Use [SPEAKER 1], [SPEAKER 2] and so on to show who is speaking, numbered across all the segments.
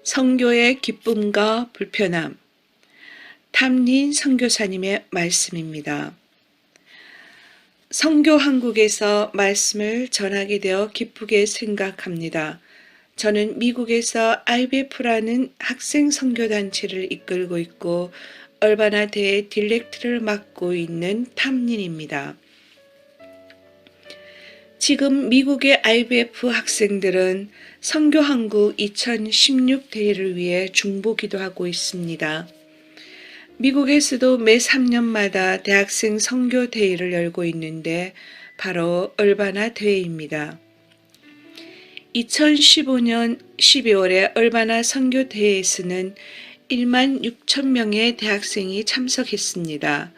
[SPEAKER 1] 선교의 기쁨과 불편함. 탐린 선교사님의 말씀입니다. 선교 한국에서 말씀을 전하게 되어 기쁘게 생각합니다. 저는 미국에서 IBF라는 학생 선교단체를 이끌고 있고 얼바나 대의 딜렉트를 맡고 있는 탐린입니다. 지금 미국의 IBF 학생들은 선교한국 2016 대회를 위해 중보기도하고 있습니다. 미국에서도 매 3년마다 대학생 선교 대회를 열고 있는데 바로 얼바나 대회입니다. 2015년 12월에 얼바나 선교 대회에서는 1만 6천 명의 대학생이 참석했습니다.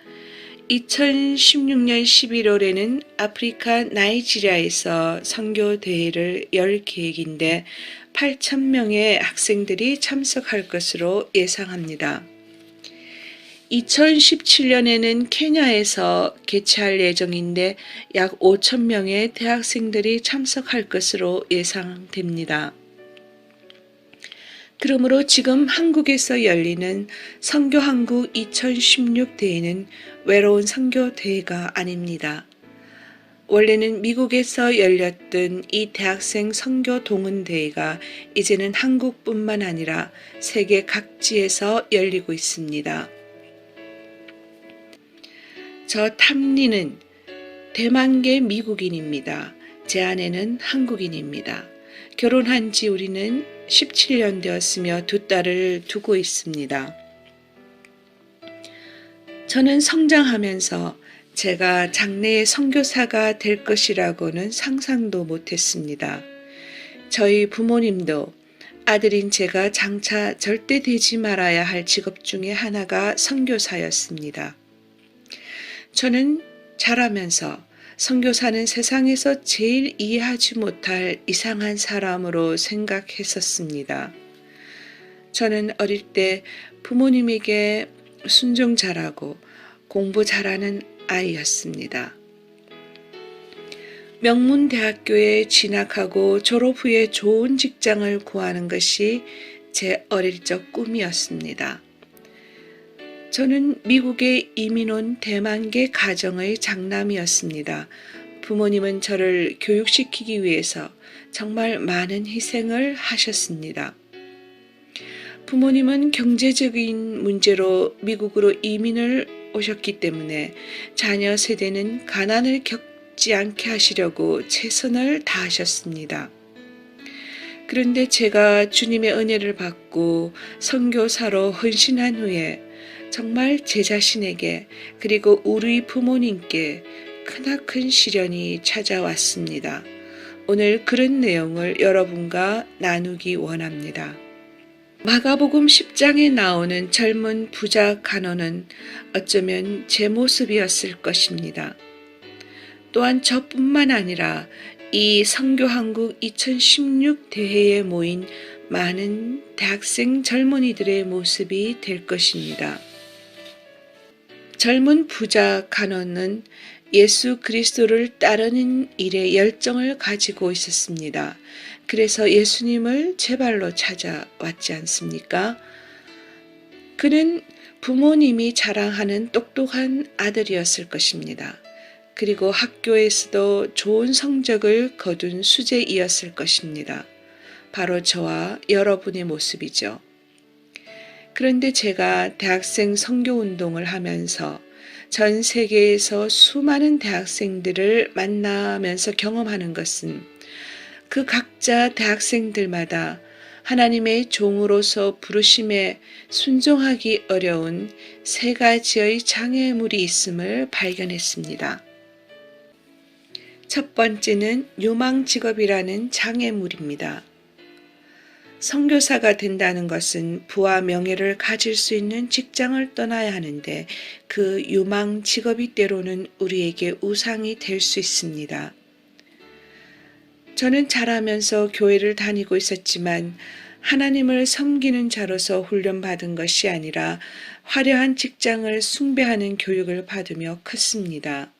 [SPEAKER 1] 2016년 11월에는 아프리카 나이지리아에서 선교 대회를 열 계획인데 8천 명의 학생들이 참석할 것으로 예상합니다. 2017년에는 케냐에서 개최할 예정인데 약 5천 명의 대학생들이 참석할 것으로 예상됩니다. 그러므로 지금 한국에서 열리는 선교한국 2016 대회는 외로운 선교 대회가 아닙니다. 원래는 미국에서 열렸던 이 대학생 선교 동은 대회가 이제는 한국뿐만 아니라 세계 각지에서 열리고 있습니다. 저 탐리는 대만계 미국인입니다. 제 아내는 한국인입니다. 결혼한 지 우리는 17년 되었으며 두 딸을 두고 있습니다. 저는 성장하면서 제가 장래의 선교사가 될 것이라고는 상상도 못했습니다. 저희 부모님도 아들인 제가 장차 절대 되지 말아야 할 직업 중에 하나가 선교사였습니다. 저는 자라면서 선교사는 세상에서 제일 이해하지 못할 이상한 사람으로 생각했었습니다. 저는 어릴 때 부모님에게 순종 잘하고 공부 잘하는 아이였습니다. 명문대학교에 진학하고 졸업 후에 좋은 직장을 구하는 것이 제 어릴 적 꿈이었습니다. 저는 미국에 이민 온 대만계 가정의 장남이었습니다. 부모님은 저를 교육시키기 위해서 정말 많은 희생을 하셨습니다. 부모님은 경제적인 문제로 미국으로 이민을 오셨기 때문에 자녀 세대는 가난을 겪지 않게 하시려고 최선을 다하셨습니다. 그런데 제가 주님의 은혜를 받고 선교사로 헌신한 후에 정말 제 자신에게 그리고 우리 부모님께 크나큰 시련이 찾아왔습니다. 오늘 그런 내용을 여러분과 나누기 원합니다. 마가복음 10장에 나오는 젊은 부자 간호는 어쩌면 제 모습이었을 것입니다. 또한 저뿐만 아니라 이 선교한국 2016 대회에 모인 많은 대학생 젊은이들의 모습이 될 것입니다. 젊은 부자 간호는 예수 그리스도를 따르는 일에 열정을 가지고 있었습니다. 그래서 예수님을 제 발로 찾아왔지 않습니까? 그는 부모님이 자랑하는 똑똑한 아들이었을 것입니다. 그리고 학교에서도 좋은 성적을 거둔 수재이었을 것입니다. 바로 저와 여러분의 모습이죠. 그런데 제가 대학생 선교운동을 하면서 전 세계에서 수많은 대학생들을 만나면서 경험하는 것은 그 각자 대학생들마다 하나님의 종으로서 부르심에 순종하기 어려운 세 가지의 장애물이 있음을 발견했습니다. 첫 번째는 유망직업이라는 장애물입니다. 선교사가 된다는 것은 부와 명예를 가질 수 있는 직장을 떠나야 하는데 그 유망 직업이 때로는 우리에게 우상이 될 수 있습니다. 저는 자라면서 교회를 다니고 있었지만 하나님을 섬기는 자로서 훈련받은 것이 아니라 화려한 직장을 숭배하는 교육을 받으며 컸습니다.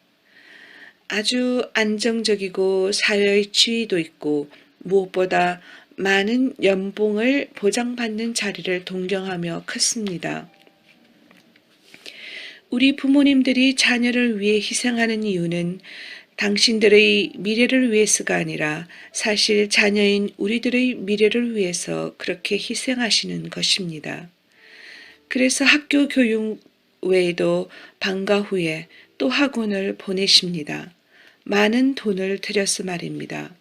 [SPEAKER 1] 아주 안정적이고 사회의 지위도 있고 무엇보다 많은 연봉을 보장받는 자리를 동경하며 컸습니다. 우리 부모님들이 자녀를 위해 희생하는 이유는 당신들의 미래를 위해서가 아니라 사실 자녀인 우리들의 미래를 위해서 그렇게 희생하시는 것입니다. 그래서 학교 교육 외에도 방과 후에 또 학원을 보내십니다. 많은 돈을 들여서 말입니다.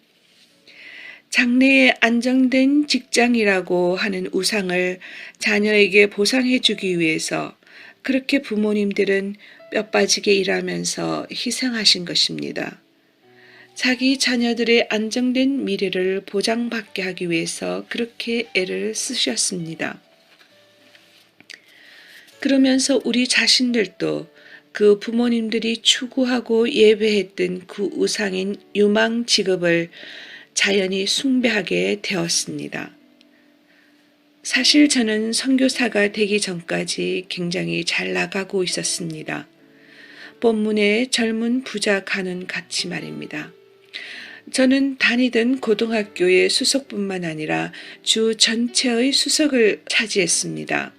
[SPEAKER 1] 장래에 안정된 직장이라고 하는 우상을 자녀에게 보상해주기 위해서 그렇게 부모님들은 뼈 빠지게 일하면서 희생하신 것입니다. 자기 자녀들의 안정된 미래를 보장받게 하기 위해서 그렇게 애를 쓰셨습니다. 그러면서 우리 자신들도 그 부모님들이 추구하고 예배했던 그 우상인 유망 직업을 자연히 숭배하게 되었습니다. 사실 저는 선교사가 되기 전까지 굉장히 잘 나가고 있었습니다. 본문의 젊은 부자 가는 같이 말입니다. 저는 다니던 고등학교의 수석뿐만 아니라 주 전체의 수석을 차지했습니다.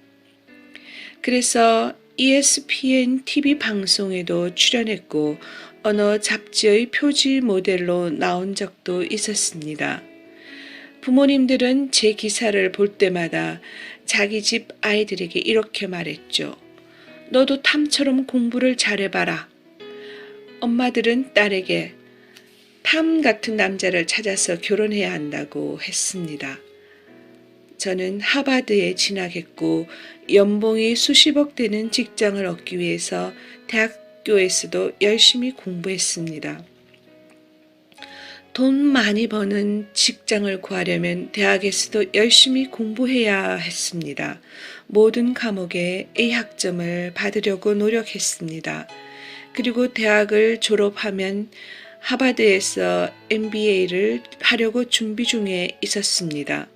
[SPEAKER 1] 그래서 ESPN TV 방송에도 출연했고 어느 잡지의 표지 모델로 나온 적도 있었습니다. 부모님들은 제 기사를 볼 때마다 자기 집 아이들에게 이렇게 말했죠. 너도 탐처럼 공부를 잘해봐라. 엄마들은 딸에게 탐 같은 남자를 찾아서 결혼해야 한다고 했습니다. 저는 하버드에 진학했고 연봉이 수십억 되는 직장을 얻기 위해서 대학교에서도 열심히 공부했습니다. 돈 많이 버는 직장을 구하려면 대학에서도 열심히 공부해야 했습니다. 모든 과목에 A학점을 받으려고 노력했습니다. 그리고 대학을 졸업하면 하버드에서 MBA를 하려고 준비 중에 있었습니다.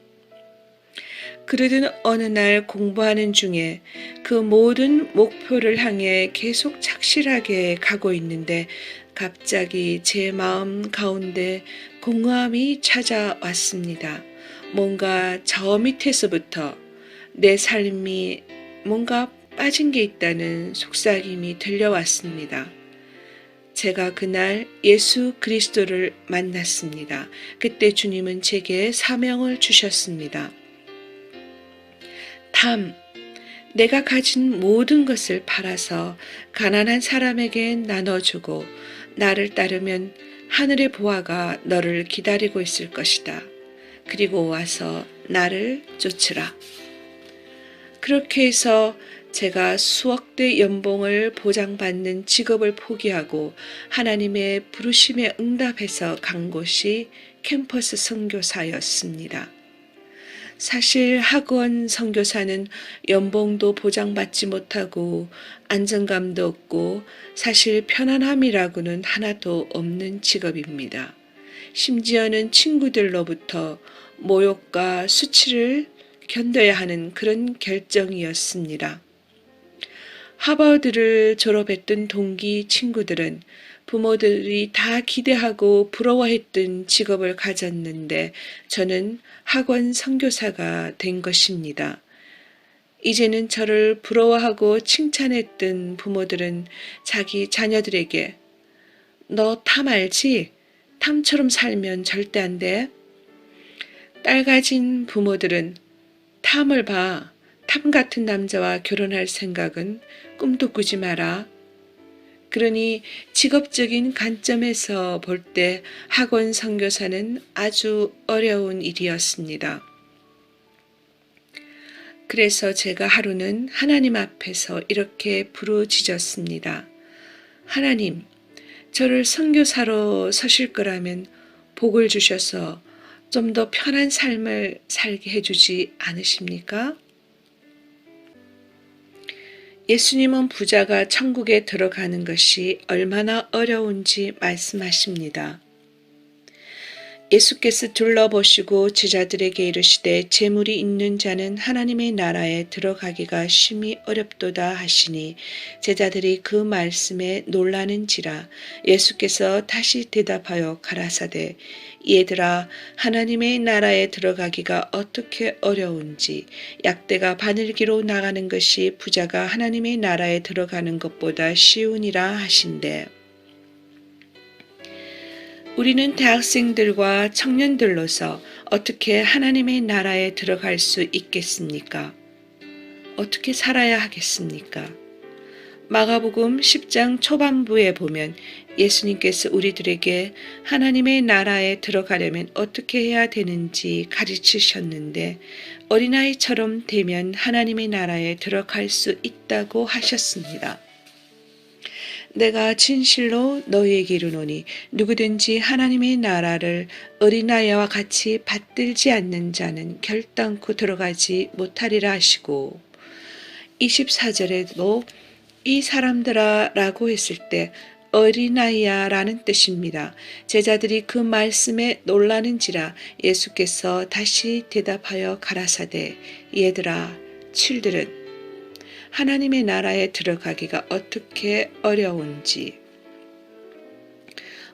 [SPEAKER 1] 그러던 어느 날 공부하는 중에 그 모든 목표를 향해 계속 착실하게 가고 있는데 갑자기 제 마음 가운데 공허함이 찾아왔습니다. 뭔가 저 밑에서부터 내 삶이 뭔가 빠진 게 있다는 속삭임이 들려왔습니다. 제가 그날 예수 그리스도를 만났습니다. 그때 주님은 제게 사명을 주셨습니다. 탐, 내가 가진 모든 것을 팔아서 가난한 사람에게 나눠주고 나를 따르면 하늘의 보화가 너를 기다리고 있을 것이다. 그리고 와서 나를 쫓으라. 그렇게 해서 제가 수억대 연봉을 보장받는 직업을 포기하고 하나님의 부르심에 응답해서 간 곳이 캠퍼스 선교사였습니다. 사실 학원 선교사는 연봉도 보장받지 못하고 안정감도 없고 사실 편안함이라고는 하나도 없는 직업입니다. 심지어는 친구들로부터 모욕과 수치를 견뎌야 하는 그런 결정이었습니다. 하버드를 졸업했던 동기 친구들은 부모들이 다 기대하고 부러워했던 직업을 가졌는데 저는 학원 선교사가 된 것입니다. 이제는 저를 부러워하고 칭찬했던 부모들은 자기 자녀들에게 너 탐 알지? 탐처럼 살면 절대 안 돼. 딸 가진 부모들은 탐을 봐. 탐 같은 남자와 결혼할 생각은 꿈도 꾸지 마라. 그러니 직업적인 관점에서 볼 때 학원 선교사는 아주 어려운 일이었습니다. 그래서 제가 하루는 하나님 앞에서 이렇게 부르짖었습니다. 하나님, 저를 선교사로 서실 거라면 복을 주셔서 좀 더 편한 삶을 살게 해주지 않으십니까? 예수님은 부자가 천국에 들어가는 것이 얼마나 어려운지 말씀하십니다. 예수께서 둘러보시고 제자들에게 이르시되 재물이 있는 자는 하나님의 나라에 들어가기가 심히 어렵도다 하시니 제자들이 그 말씀에 놀라는지라. 예수께서 다시 대답하여 가라사대 얘들아, 하나님의 나라에 들어가기가 어떻게 어려운지, 약대가 바늘기로 나가는 것이 부자가 하나님의 나라에 들어가는 것보다 쉬우니라 하신대. 우리는 대학생들과 청년들로서 어떻게 하나님의 나라에 들어갈 수 있겠습니까? 어떻게 살아야 하겠습니까? 마가복음 10장 초반부에 보면 예수님께서 우리들에게 하나님의 나라에 들어가려면 어떻게 해야 되는지 가르치셨는데 어린아이처럼 되면 하나님의 나라에 들어갈 수 있다고 하셨습니다. 내가 진실로 너희에게 이르노니 누구든지 하나님의 나라를 어린아이와 같이 받들지 않는 자는 결단코 들어가지 못하리라 하시고 24절에도 이 사람들아 라고 했을 때 어린아이야 라는 뜻입니다. 제자들이 그 말씀에 놀라는지라 예수께서 다시 대답하여 가라사대 얘들아 children 하나님의 나라에 들어가기가 어떻게 어려운지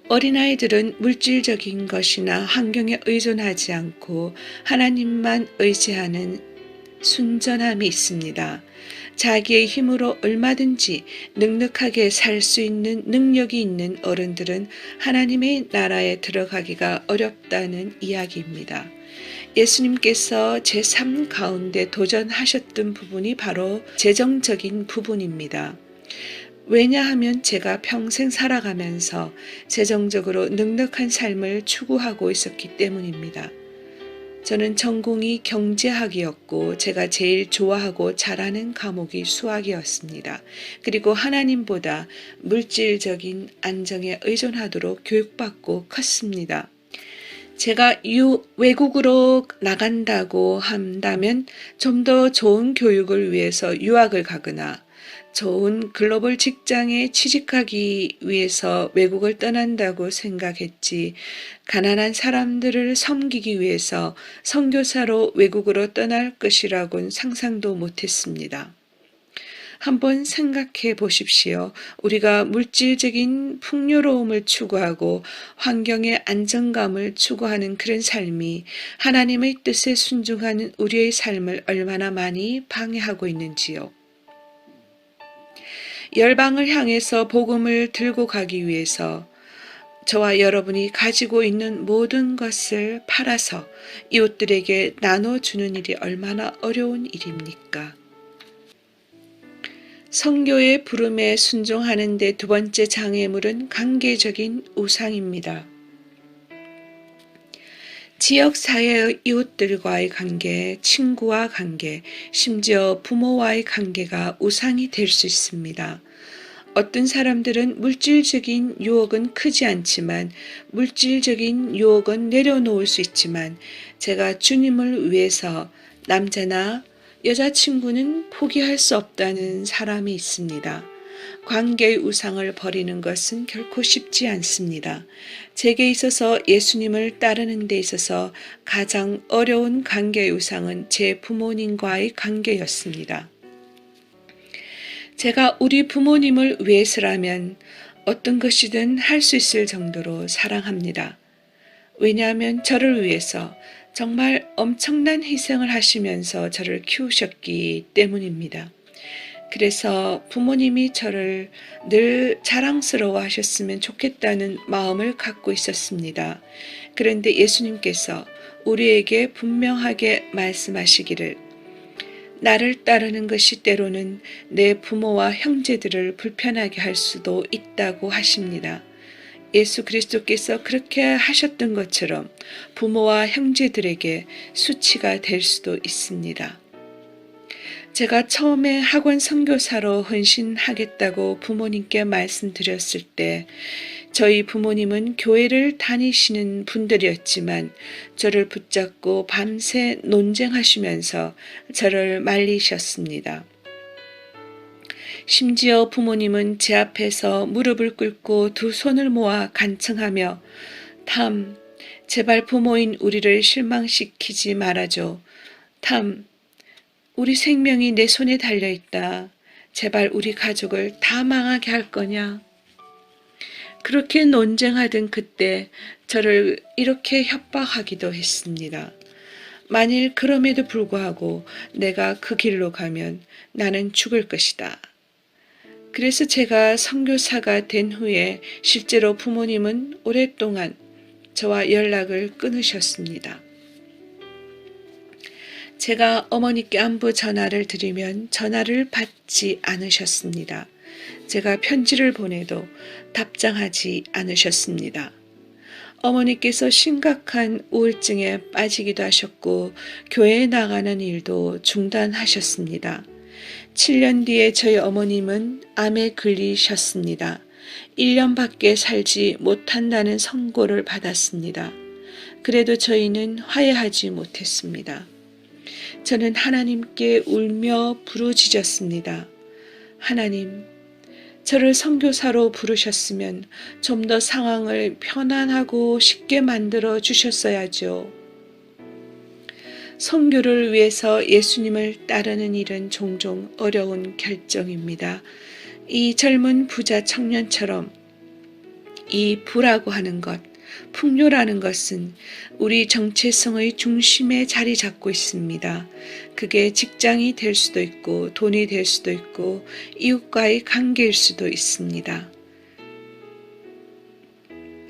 [SPEAKER 1] 어린아이들은 물질적인 것이나 환경에 의존하지 않고 하나님만 의지하는 순전함이 있습니다. 자기의 힘으로 얼마든지 넉넉하게 살 수 있는 능력이 있는 어른들은 하나님의 나라에 들어가기가 어렵다는 이야기입니다. 예수님께서 제3 가운데 도전하셨던 부분이 바로 재정적인 부분입니다. 왜냐하면 제가 평생 살아가면서 재정적으로 넉넉한 삶을 추구하고 있었기 때문입니다. 저는 전공이 경제학이었고 제가 제일 좋아하고 잘하는 과목이 수학이었습니다. 그리고 하나님보다 물질적인 안정에 의존하도록 교육받고 컸습니다. 제가 외국으로 나간다고 한다면 좀 더 좋은 교육을 위해서 유학을 가거나 좋은 글로벌 직장에 취직하기 위해서 외국을 떠난다고 생각했지 가난한 사람들을 섬기기 위해서 선교사로 외국으로 떠날 것이라고는 상상도 못했습니다. 한번 생각해 보십시오. 우리가 물질적인 풍요로움을 추구하고 환경의 안정감을 추구하는 그런 삶이 하나님의 뜻에 순종하는 우리의 삶을 얼마나 많이 방해하고 있는지요. 열방을 향해서 복음을 들고 가기 위해서 저와 여러분이 가지고 있는 모든 것을 팔아서 이웃들에게 나눠주는 일이 얼마나 어려운 일입니까? 선교의 부름에 순종하는 데 두 번째 장애물은 관계적인 우상입니다. 지역사회의 이웃들과의 관계, 친구와 관계, 심지어 부모와의 관계가 우상이 될 수 있습니다. 어떤 사람들은 물질적인 유혹은 크지 않지만 물질적인 유혹은 내려놓을 수 있지만 제가 주님을 위해서 남자나 여자친구는 포기할 수 없다는 사람이 있습니다. 관계의 우상을 버리는 것은 결코 쉽지 않습니다. 제게 있어서 예수님을 따르는 데 있어서 가장 어려운 관계의 우상은 제 부모님과의 관계였습니다. 제가 우리 부모님을 위해서라면 어떤 것이든 할 수 있을 정도로 사랑합니다. 왜냐하면 저를 위해서 정말 엄청난 희생을 하시면서 저를 키우셨기 때문입니다. 그래서 부모님이 저를 늘 자랑스러워 하셨으면 좋겠다는 마음을 갖고 있었습니다. 그런데 예수님께서 우리에게 분명하게 말씀하시기를 나를 따르는 것이 때로는 내 부모와 형제들을 불편하게 할 수도 있다고 하십니다. 예수 그리스도께서 그렇게 하셨던 것처럼 부모와 형제들에게 수치가 될 수도 있습니다. 제가 처음에 학원 선교사로 헌신하겠다고 부모님께 말씀드렸을 때 저희 부모님은 교회를 다니시는 분들이었지만 저를 붙잡고 밤새 논쟁하시면서 저를 말리셨습니다. 심지어 부모님은 제 앞에서 무릎을 꿇고 두 손을 모아 간청하며 탐, 제발 부모인 우리를 실망시키지 말아줘. 탐, 우리 생명이 내 손에 달려있다. 제발 우리 가족을 다 망하게 할 거냐? 그렇게 논쟁하던 그때 저를 이렇게 협박하기도 했습니다. 만일 그럼에도 불구하고 내가 그 길로 가면 나는 죽을 것이다. 그래서 제가 선교사가 된 후에 실제로 부모님은 오랫동안 저와 연락을 끊으셨습니다. 제가 어머니께 안부 전화를 드리면 전화를 받지 않으셨습니다. 제가 편지를 보내도 답장하지 않으셨습니다. 어머니께서 심각한 우울증에 빠지기도 하셨고 교회에 나가는 일도 중단하셨습니다. 7년 뒤에 저희 어머님은 암에 걸리셨습니다. 1년밖에 살지 못한다는 선고를 받았습니다. 그래도 저희는 화해하지 못했습니다. 저는 하나님께 울며 부르짖었습니다. 하나님, 저를 선교사로 부르셨으면 좀 더 상황을 편안하고 쉽게 만들어 주셨어야죠. 선교를 위해서 예수님을 따르는 일은 종종 어려운 결정입니다. 이 젊은 부자 청년처럼 이 부라고 하는 것, 풍요라는 것은 우리 정체성의 중심에 자리 잡고 있습니다. 그게 직장이 될 수도 있고 돈이 될 수도 있고 이웃과의 관계일 수도 있습니다.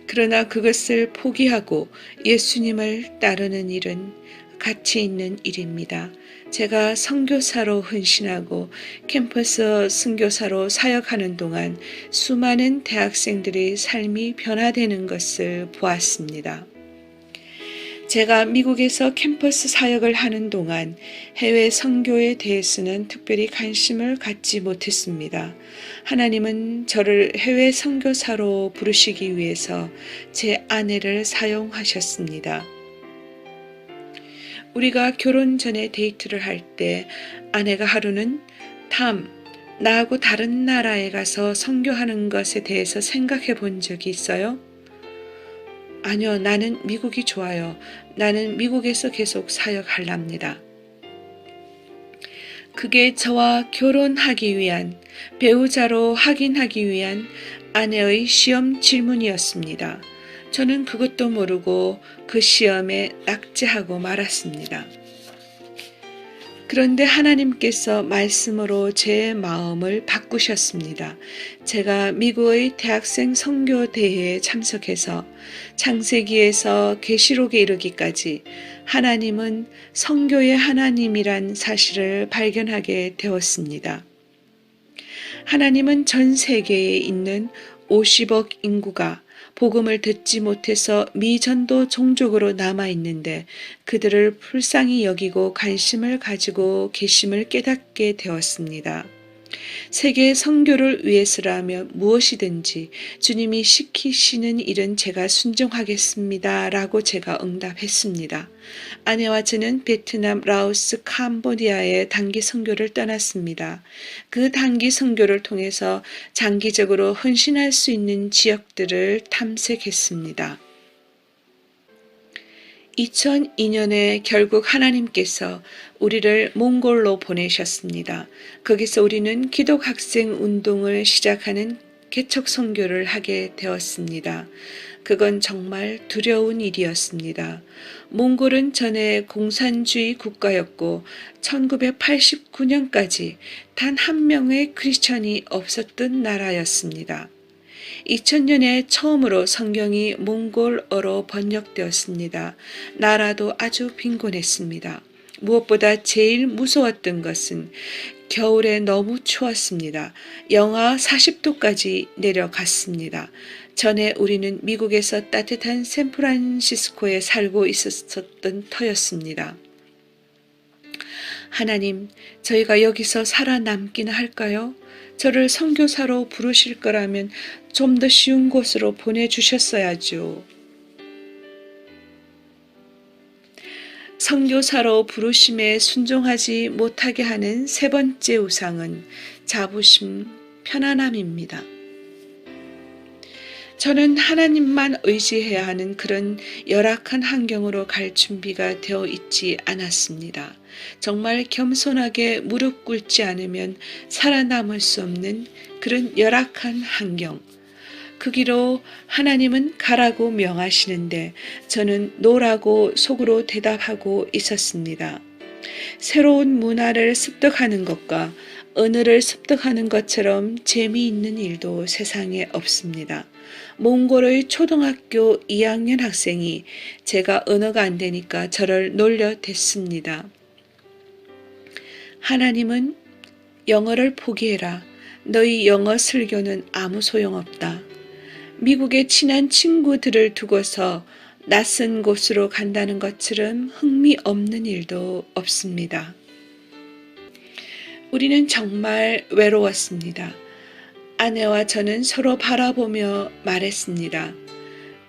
[SPEAKER 1] 그러나 그것을 포기하고 예수님을 따르는 일은 가치 있는 일입니다. 제가 선교사로 헌신하고 캠퍼스 선교사로 사역하는 동안 수많은 대학생들의 삶이 변화되는 것을 보았습니다. 제가 미국에서 캠퍼스 사역을 하는 동안 해외 선교에 대해서는 특별히 관심을 갖지 못했습니다. 하나님은 저를 해외 선교사로 부르시기 위해서 제 아내를 사용하셨습니다. 우리가 결혼 전에 데이트를 할 때 아내가 하루는 나하고 다른 나라에 가서 선교하는 것에 대해서 생각해 본 적이 있어요? 아니요, 나는 미국이 좋아요. 나는 미국에서 계속 사역하랍니다. 그게 저와 결혼하기 위한, 배우자로 확인하기 위한 아내의 시험 질문이었습니다. 저는 그것도 모르고 그 시험에 낙제하고 말았습니다. 그런데 하나님께서 말씀으로 제 마음을 바꾸셨습니다. 제가 미국의 대학생 선교대회에 참석해서 창세기에서 계시록에 이르기까지 하나님은 선교의 하나님이란 사실을 발견하게 되었습니다. 하나님은 전 세계에 있는 50억 인구가 복음을 듣지 못해서 미전도 종족으로 남아있는데 그들을 불쌍히 여기고 관심을 가지고 계심을 깨닫게 되었습니다. 세계 선교를 위해서라면 무엇이든지 주님이 시키시는 일은 제가 순종하겠습니다. 라고 제가 응답했습니다. 아내와 저는 베트남, 라오스, 캄보디아의 단기 선교를 떠났습니다. 그 단기 선교를 통해서 장기적으로 헌신할 수 있는 지역들을 탐색했습니다. 2002년에 결국 하나님께서 우리를 몽골로 보내셨습니다. 거기서 우리는 기독학생 운동을 시작하는 개척 선교를 하게 되었습니다. 그건 정말 두려운 일이었습니다. 몽골은 전에 공산주의 국가였고 1989년까지 단 한 명의 크리스천이 없었던 나라였습니다. 2000년에 처음으로 성경이 몽골어로 번역되었습니다. 나라도 아주 빈곤했습니다. 무엇보다 제일 무서웠던 것은 겨울에 너무 추웠습니다. 영하 40도까지 내려갔습니다. 전에 우리는 미국에서 따뜻한 샌프란시스코에 살고 있었던 터였습니다. 하나님, 저희가 여기서 살아남기나 할까요? 저를 선교사로 부르실 거라면 좀 더 쉬운 곳으로 보내주셨어야죠. 선교사로 부르심에 순종하지 못하게 하는 세 번째 우상은 자부심, 편안함입니다. 저는 하나님만 의지해야 하는 그런 열악한 환경으로 갈 준비가 되어 있지 않았습니다. 정말 겸손하게 무릎 꿇지 않으면 살아남을 수 없는 그런 열악한 환경. 그 길로 하나님은 가라고 명하시는데 저는 노라고 속으로 대답하고 있었습니다. 새로운 문화를 습득하는 것과 언어를 습득하는 것처럼 재미있는 일도 세상에 없습니다. 몽골의 초등학교 2학년 학생이 제가 언어가 안 되니까 저를 놀려댔습니다. 하나님은 영어를 포기해라. 너희 영어 설교는 아무 소용없다. 미국의 친한 친구들을 두고서 낯선 곳으로 간다는 것처럼 흥미없는 일도 없습니다. 우리는 정말 외로웠습니다. 아내와 저는 서로 바라보며 말했습니다.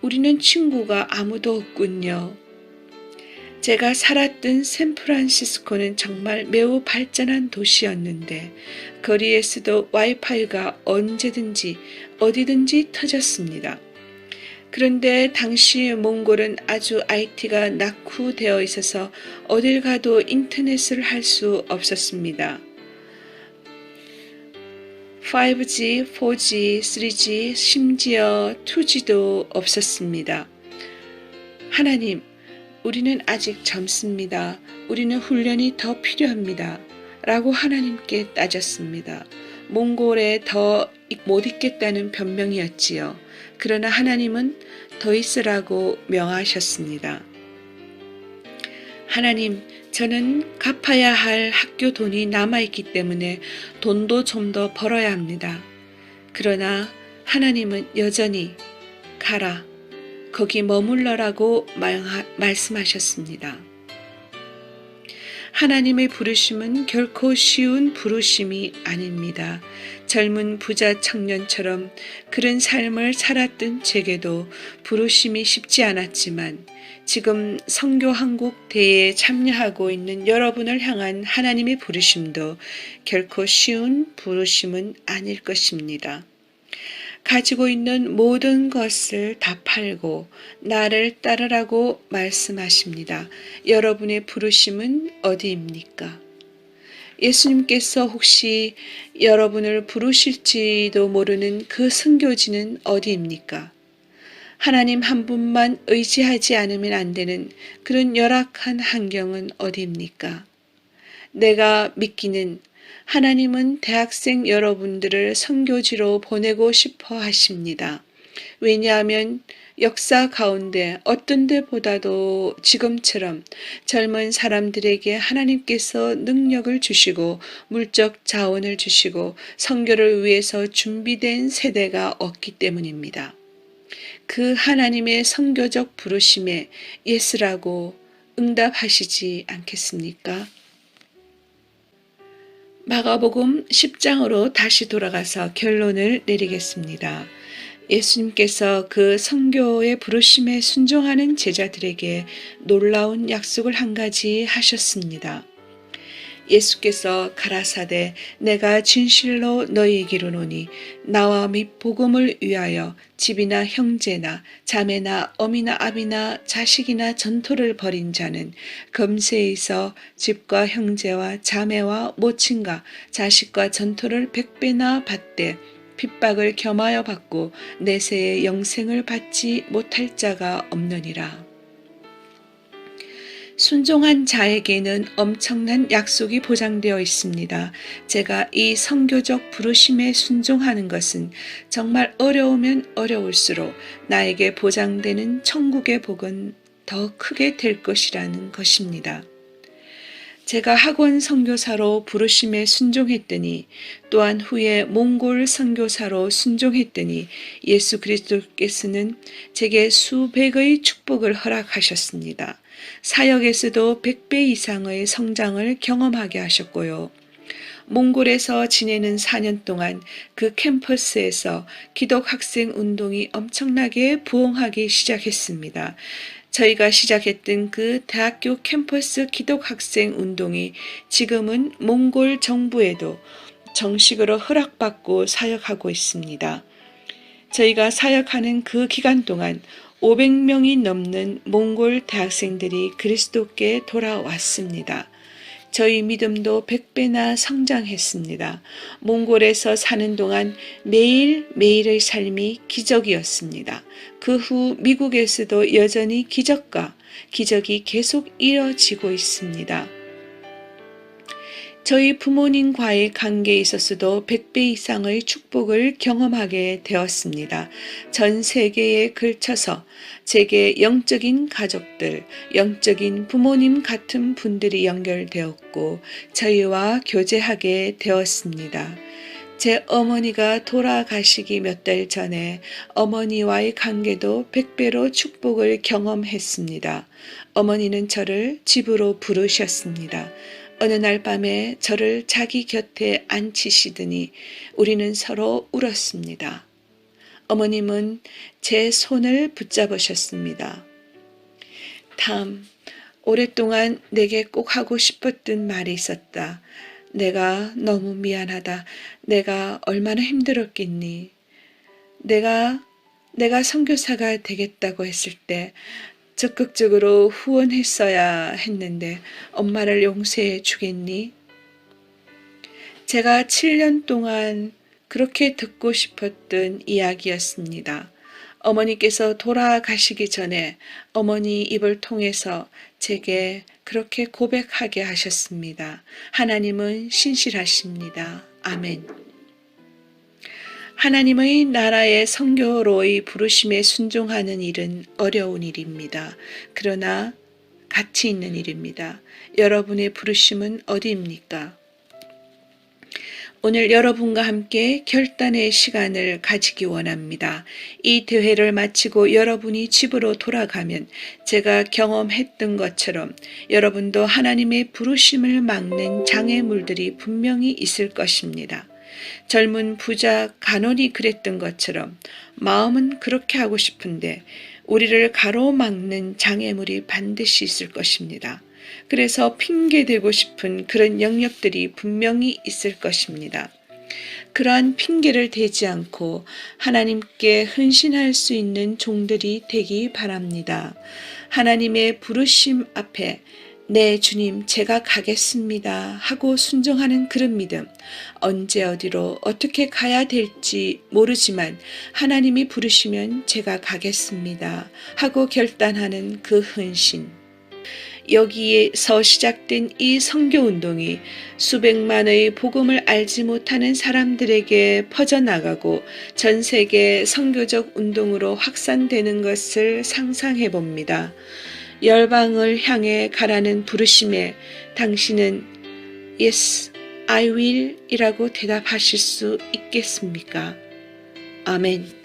[SPEAKER 1] 우리는 친구가 아무도 없군요. 제가 살았던 샌프란시스코는 정말 매우 발전한 도시였는데 거리에서도 와이파이가 언제든지 어디든지 터졌습니다. 그런데 당시 몽골은 아주 IT가 낙후되어 있어서 어딜 가도 인터넷을 할 수 없었습니다. 5G, 4G, 3G, 심지어 2G도 없었습니다. 하나님, 우리는 아직 젊습니다. 우리는 훈련이 더 필요합니다. 라고 하나님께 따졌습니다. 몽골에 더 못 있겠다는 변명이었지요. 그러나 하나님은 더 있으라고 명하셨습니다. 하나님, 저는 갚아야 할 학교 돈이 남아있기 때문에 돈도 좀 더 벌어야 합니다. 그러나 하나님은 여전히 가라, 거기 머물러라고 말씀하셨습니다. 하나님의 부르심은 결코 쉬운 부르심이 아닙니다. 젊은 부자 청년처럼 그런 삶을 살았던 제게도 부르심이 쉽지 않았지만 지금 선교 한국 대회에 참여하고 있는 여러분을 향한 하나님의 부르심도 결코 쉬운 부르심은 아닐 것입니다. 가지고 있는 모든 것을 다 팔고 나를 따르라고 말씀하십니다. 여러분의 부르심은 어디입니까? 예수님께서 혹시 여러분을 부르실지도 모르는 그 선교지는 어디입니까? 하나님 한 분만 의지하지 않으면 안 되는 그런 열악한 환경은 어디입니까? 내가 믿기는 하나님은 대학생 여러분들을 선교지로 보내고 싶어 하십니다. 왜냐하면 역사 가운데 어떤 데보다도 지금처럼 젊은 사람들에게 하나님께서 능력을 주시고 물적 자원을 주시고 선교를 위해서 준비된 세대가 없기 때문입니다. 그 하나님의 선교적 부르심에 예스라고 응답하시지 않겠습니까? 마가복음 10장으로 다시 돌아가서 결론을 내리겠습니다. 예수님께서 그 선교의 부르심에 순종하는 제자들에게 놀라운 약속을 한 가지 하셨습니다. 예수께서 가라사대 내가 진실로 너희에게 이르노니 나와 및 복음을 위하여 집이나 형제나 자매나 어미나 아비나 자식이나 전토를 벌인 자는 금세에서 집과 형제와 자매와 모친과 자식과 전토를 100배나 받되 핍박을 겸하여 받고 내세의 영생을 받지 못할 자가 없느니라. 순종한 자에게는 엄청난 약속이 보장되어 있습니다. 제가 이 선교적 부르심에 순종하는 것은 정말 어려우면 어려울수록 나에게 보장되는 천국의 복은 더 크게 될 것이라는 것입니다. 제가 학원 선교사로 부르심에 순종했더니 또한 후에 몽골 선교사로 순종했더니 예수 그리스도께서는 제게 수백의 축복을 허락하셨습니다. 사역에서도 100배 이상의 성장을 경험하게 하셨고요. 몽골에서 지내는 4년 동안 그 캠퍼스에서 기독학생 운동이 엄청나게 부흥하기 시작했습니다. 저희가 시작했던 그 대학교 캠퍼스 기독학생 운동이 지금은 몽골 정부에도 정식으로 허락받고 사역하고 있습니다. 저희가 사역하는 그 기간 동안 500명이 넘는 몽골 대학생들이 그리스도께 돌아왔습니다. 저희 믿음도 100배나 성장했습니다. 몽골에서 사는 동안 매일매일의 삶이 기적이었습니다. 그 후 미국에서도 여전히 기적이 계속 이어지고 있습니다. 저희 부모님과의 관계에 있어서도 100배 이상의 축복을 경험하게 되었습니다. 전 세계에 걸쳐서 제게 영적인 가족들, 영적인 부모님 같은 분들이 연결되었고 저희와 교제하게 되었습니다. 제 어머니가 돌아가시기 몇 달 전에 어머니와의 관계도 100배로 축복을 경험했습니다. 어머니는 저를 집으로 부르셨습니다. 어느 날 밤에 저를 자기 곁에 앉히시더니 우리는 서로 울었습니다. 어머님은 제 손을 붙잡으셨습니다. 탐, 오랫동안 내게 꼭 하고 싶었던 말이 있었다. 내가 너무 미안하다. 내가 얼마나 힘들었겠니? 내가 선교사가 되겠다고 했을 때 적극적으로 후원했어야 했는데 엄마를 용서해 주겠니? 제가 7년 동안 그렇게 듣고 싶었던 이야기였습니다. 어머니께서 돌아가시기 전에 어머니 입을 통해서 제게 그렇게 고백하게 하셨습니다. 하나님은 신실하십니다. 아멘. 하나님의 나라의 선교로의 부르심에 순종하는 일은 어려운 일입니다. 그러나 가치 있는 일입니다. 여러분의 부르심은 어디입니까? 오늘 여러분과 함께 결단의 시간을 가지기 원합니다. 이 대회를 마치고 여러분이 집으로 돌아가면 제가 경험했던 것처럼 여러분도 하나님의 부르심을 막는 장애물들이 분명히 있을 것입니다. 젊은 부자 간원이 그랬던 것처럼 마음은 그렇게 하고 싶은데 우리를 가로막는 장애물이 반드시 있을 것입니다. 그래서 핑계대고 싶은 그런 영역들이 분명히 있을 것입니다. 그러한 핑계를 대지 않고 하나님께 헌신할 수 있는 종들이 되기 바랍니다. 하나님의 부르심 앞에 네 주님 제가 가겠습니다 하고 순종하는 그런 믿음, 언제 어디로 어떻게 가야 될지 모르지만 하나님이 부르시면 제가 가겠습니다 하고 결단하는 그 헌신, 여기에서 시작된 이 선교운동이 수백만의 복음을 알지 못하는 사람들에게 퍼져나가고 전 세계 선교적 운동으로 확산되는 것을 상상해 봅니다. 열방을 향해 가라는 부르심에 당신은 Yes, I will 이라고 대답하실 수 있겠습니까? 아멘.